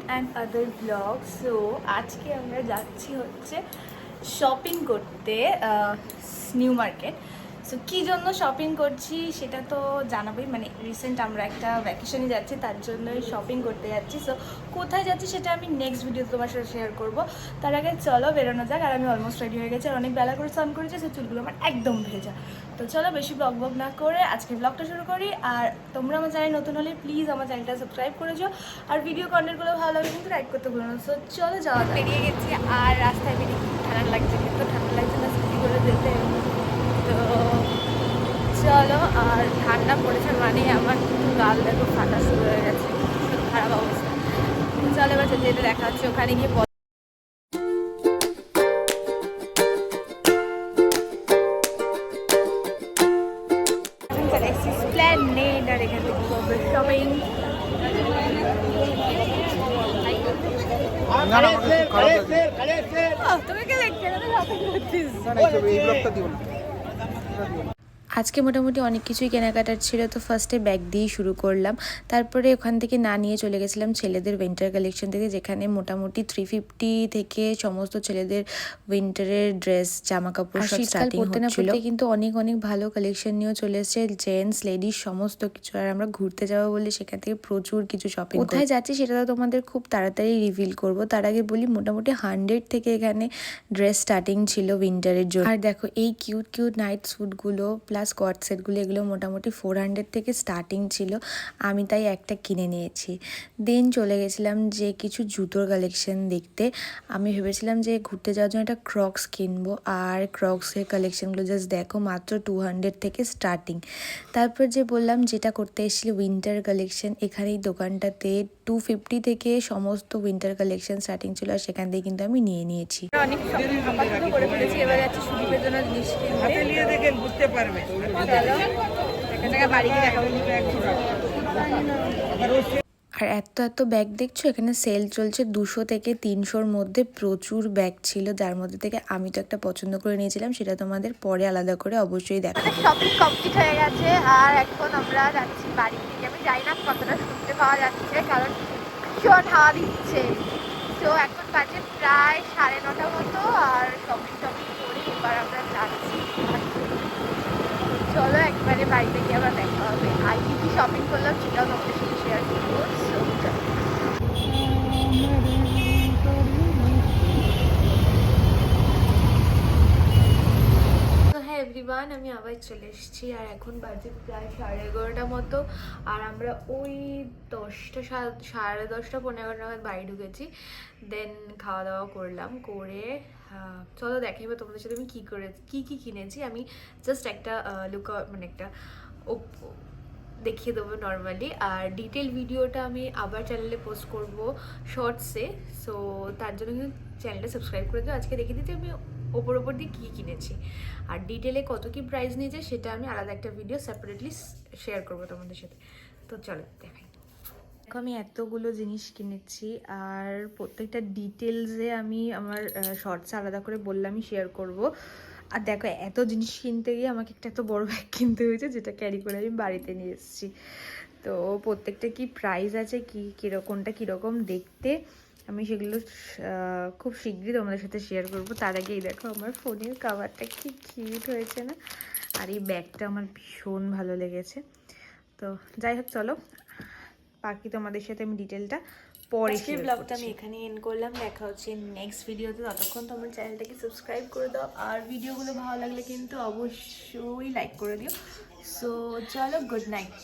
And other blog. So আজকে আমরা যাচ্ছি হচ্ছে শপিং করতে নিউ মার্কেট। সো কী জন্য শপিং করছি সেটা তো জানাবোই, মানে রিসেন্ট আমরা একটা ভ্যাকেশনে যাচ্ছি, তার জন্যই শপিং করতে যাচ্ছি। সো কোথায় যাচ্ছি সেটা আমি নেক্সট ভিডিও তোমার সাথে শেয়ার করবো। তার আগে চলো বেরোনো যাক। আর আমি অলমোস্ট রেডি হয়ে গেছি, আর অনেক বেলা করে স্নান করেছি, সো চুলগুলো আমার একদম ভেজা। তো চলো বেশি ব্লগ না করে আজকে ব্লগটা শুরু করি। আর তোমরা আমার চ্যানেল নতুন হলে প্লিজ আমার চ্যানেলটা সাবস্ক্রাইব করে যাও, আর ভিডিও কন্টেন্টগুলো ভালো লাগে কিন্তু লাইক করতে ভুলো না। সো চলো যাওয়া বেরিয়ে গেছি, আর রাস্তায় বেরিয়ে ঠান্ডা লাগছে, কিন্তু ঠান্ডা লাগছে না স্কুটি করে যেতে। তো চলো, আর ঠান্ডা পড়েছে মানে আমার গাল দেখো ফাটা শুরু হয়ে গেছে, খারাপ অবস্থা। চলো এবার যেতে যেতে দেখা হচ্ছে ওখানে গিয়ে। আর এখান থেকে শপিং। তুমি কে দেখতে শপিং করছিস? আজকে মোটামুটি অনেক কিছুই কেনাকাটার ছিল, তো ফার্স্টে ব্যাগ দিয়েই শুরু করলাম। তারপরে ওখান থেকে না নিয়ে চলে গেছিলাম ছেলেদের উইন্টার কালেকশন থেকে, যেখানে মোটামুটি 350 থেকে সমস্ত ছেলেদের উইন্টারের ড্রেস জামা কাপড় সব স্টার্টিং হচ্ছিল। কিন্তু অনেক অনেক ভালো কালেকশন নিয়েও চলে এসেছে, জেন্টস লেডিস সমস্ত কিছু। আর আমরা ঘুরতে যাবো বলে সেখান থেকে প্রচুর কিছু শপিং। কোথায় যাচ্ছি সেটা তো তোমাদের খুব তাড়াতাড়ি রিভিল করব। তার আগে বলি মোটামুটি 100 থেকে এখানে ড্রেস স্টার্টিং ছিল উইন্টারের জন্য। আর দেখো এই কিউট কিউট নাইট স্যুটগুলো প্লাস স্কট সেটগুলো, এগুলো মোটামুটি 400 থেকে স্টার্টিং ছিল। আমি তাই একটা কিনে নিয়েছি। দেন চলে গেছিলাম যে কিছু জুতোর কালেকশন দেখতে। আমি ভেবেছিলাম যে ঘুরতে যাওয়ার জন্য একটা ক্রক্স কিনবো, আর ক্রক্সের কালেকশনগুলো জাস্ট দেখো মাত্র 200 থেকে স্টার্টিং। তারপর যে বললাম যেটা করতে এসেছিল উইন্টার কালেকশন, এখানে এই দোকানটাতে 250 থেকে সমস্ত উইন্টার কালেকশন স্টার্টিং ছিল, আর সেখান থেকে কিন্তু আমি নিয়ে নিয়েছি। অনেক শপিং আপাতত করে ফেলেছি, এবার যাচ্ছি সুদীপের জন্য জিনিস কিনতে। বুঝতে পারবে বাড়ি গিয়ে দেখাবো। আর এত ব্যাগ দেখছো, এখানে সেল চলছে 200 থেকে 300-র মধ্যে প্রচুর ব্যাগ ছিল, যার মধ্যে থেকে আমি তো একটা পছন্দ করে নিয়েছিলাম, সেটা তোমাদের পরে আলাদা করে অবশ্যই দেখাবো। শপিং কমপ্লিট হয়ে গেছে, আর এখন আমরা যাচ্ছি বাড়ি থেকে। আমি জানি না কতটা শুনতে পাওয়া যাচ্ছে, কারণ ভীষণ হাওয়া দিচ্ছে। তো এখন বাজে প্রায় 9:30 মতো, আর শপিং করে এবার আমরা যাচ্ছি। চলো একবারে বাড়িতে গিয়ে আবার দেখা হবে। আর কি শপিং করলাম সেটাও তোমাদের সাথে শেয়ার করবো। এভরিওয়ান, আমি আবার চলে এসেছি, আর এখন বাজে প্রায় 11:30 মতো। আর আমরা ওই 10টা 15 নাগাদ বাড়ি ঢুকেছি। দেন খাওয়া দাওয়া করলাম, করে চলো দেখাবো তোমাদের সাথে আমি কী কিনেছি। আমি জাস্ট একটা মানে একটা দেখিয়ে দেবো নর্মালি, আর ডিটেল ভিডিওটা আমি আবার চ্যানেলে পোস্ট করব শর্টসে। সো তার জন্য কিন্তু চ্যানেলটা সাবস্ক্রাইব করে দিও। আজকে দেখিয়ে দিতে আমি ওপর দিয়ে কী কিনেছি, আর ডিটেলে কত কি প্রাইস নিয়েছে সেটা আমি আলাদা একটা ভিডিও সেপারেটলি শেয়ার করবো তোমাদের সাথে। তো চলো দেখাই। দেখো আমি এতগুলো জিনিস কিনেছি, আর প্রত্যেকটা ডিটেলসে আমি আমার শর্টসে আলাদা করে বললামই শেয়ার করব। আর দেখো এত জিনিস কিনতে গিয়ে আমাকে একটা এত বড় ব্যাগ কিনতে হয়েছে, যেটা ক্যারি করে আমি বাড়িতে নিয়ে এসেছি। তো প্রত্যেকটা কি প্রাইস আছে, কোনটা কীরকম দেখতে, আমি সেগুলো খুব শীঘ্রই তোমাদের সাথে শেয়ার করব। তার আগেই দেখো আমার ফোনের কাভারটা কি কিউট হয়েছে না, আর এই ব্যাগটা আমার ভীষণ ভালো লেগেছে। তো যাই হোক চলো, বাকি তোমাদের সাথে আমি ডিটেলটা পরে শেয়ার করছি। ব্লগটা আমি এখানে এন্ড করলাম, দেখা হচ্ছে নেক্সট ভিডিওতে। ততক্ষণ তোমার চ্যানেলটাকে সাবস্ক্রাইব করে দাও, আর ভিডিওগুলো ভালো লাগলে কিন্তু অবশ্যই লাইক করে দিও। সো চলো, গুড নাইট।